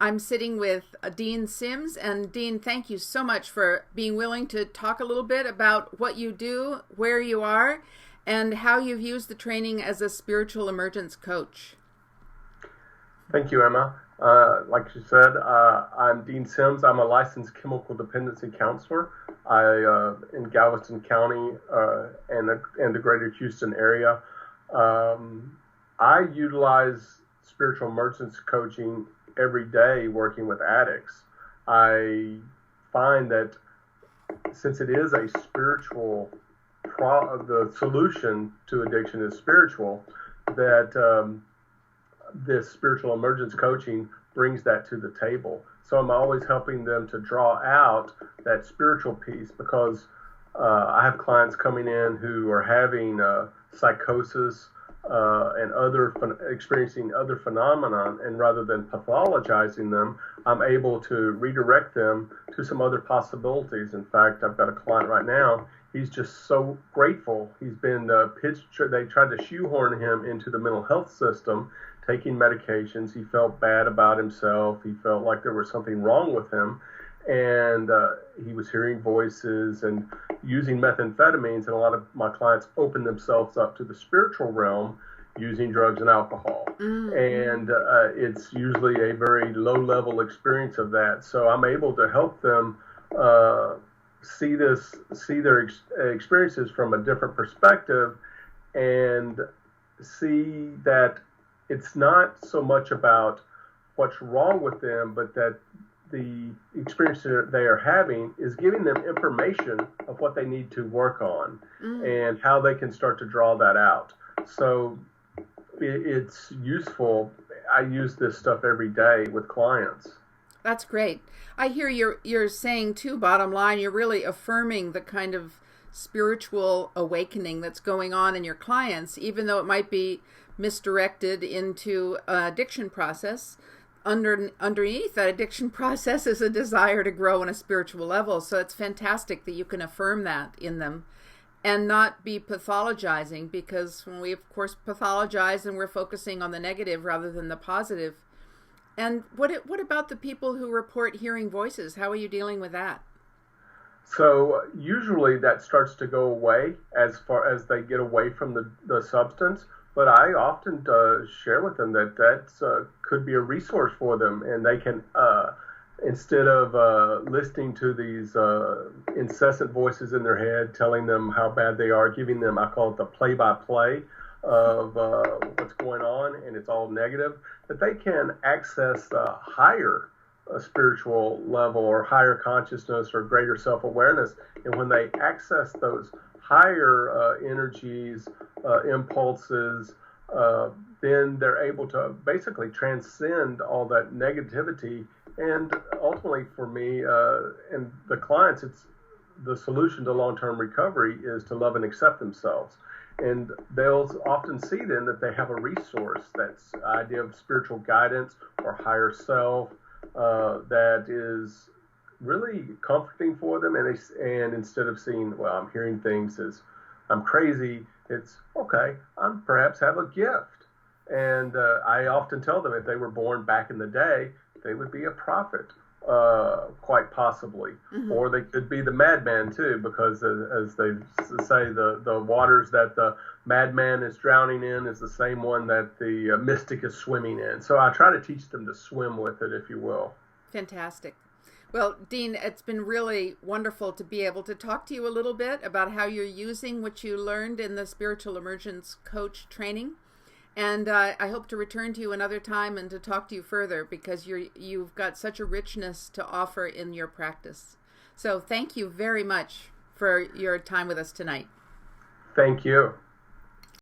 I'm sitting with Dean Sims. And Dean, thank you so much for being willing to talk a little bit about what you do, where you are, and how you've used the training as a spiritual emergence coach. Thank you, Emma. Like you said, I'm Dean Sims. I'm a licensed chemical dependency counselor. In Galveston County and the greater Houston area. I utilize spiritual emergence coaching every day working with addicts. I find that since it is a spiritual, the solution to addiction is spiritual, that this spiritual emergence coaching brings that to the table. So I'm always helping them to draw out that spiritual piece because I have clients coming in who are having psychosis and experiencing other phenomenon, and rather than pathologizing them, I'm able to redirect them to some other possibilities. In fact, I've got a client right now. He's just so grateful. He's been they tried to shoehorn him into the mental health system, taking medications. He felt bad about himself. He felt like there was something wrong with him. And he was hearing voices and using methamphetamines. And a lot of my clients open themselves up to the spiritual realm using drugs and alcohol. And it's usually a very low-level experience of that. So I'm able to help them see their experiences from a different perspective and see that it's not so much about what's wrong with them, but that the experience that they are having is giving them information of what they need to work on and how they can start to draw that out. So it's useful. I use this stuff every day with clients. That's great. I hear you're saying too, bottom line, you're really affirming the kind of spiritual awakening that's going on in your clients, even though it might be misdirected into an addiction process. Underneath that addiction process is a desire to grow on a spiritual level. So it's fantastic that you can affirm that in them and not be pathologizing, because when we, of course, pathologize and we're focusing on the negative rather than the positive. And what about the people who report hearing voices? How are you dealing with that? So usually that starts to go away as far as they get away from the substance. But I often share with them that could be a resource for them, and they can, instead of listening to these incessant voices in their head telling them how bad they are, giving them, I call it the play-by-play of what's going on, and it's all negative, that they can access a higher spiritual level or higher consciousness or greater self-awareness. And when they access those higher energies, impulses, then they're able to basically transcend all that negativity. And ultimately for me and the clients, it's the solution to long-term recovery is to love and accept themselves. And they'll often see then that they have a resource, that's the idea of spiritual guidance or higher self, that is really comforting for them. And instead of seeing, well, I'm hearing things as I'm crazy, it's okay, I perhaps have a gift. And I often tell them if they were born back in the day, they would be a prophet, quite possibly. Or they could be the madman too, because as they say, the waters that the madman is drowning in is the same one that the mystic is swimming in. So I try to teach them to swim with it, if you will. Fantastic. Well, Dean, it's been really wonderful to be able to talk to you a little bit about how you're using what you learned in the Spiritual Emergence Coach training. And I hope to return to you another time and to talk to you further, because you've got such a richness to offer in your practice. So thank you very much for your time with us tonight. Thank you.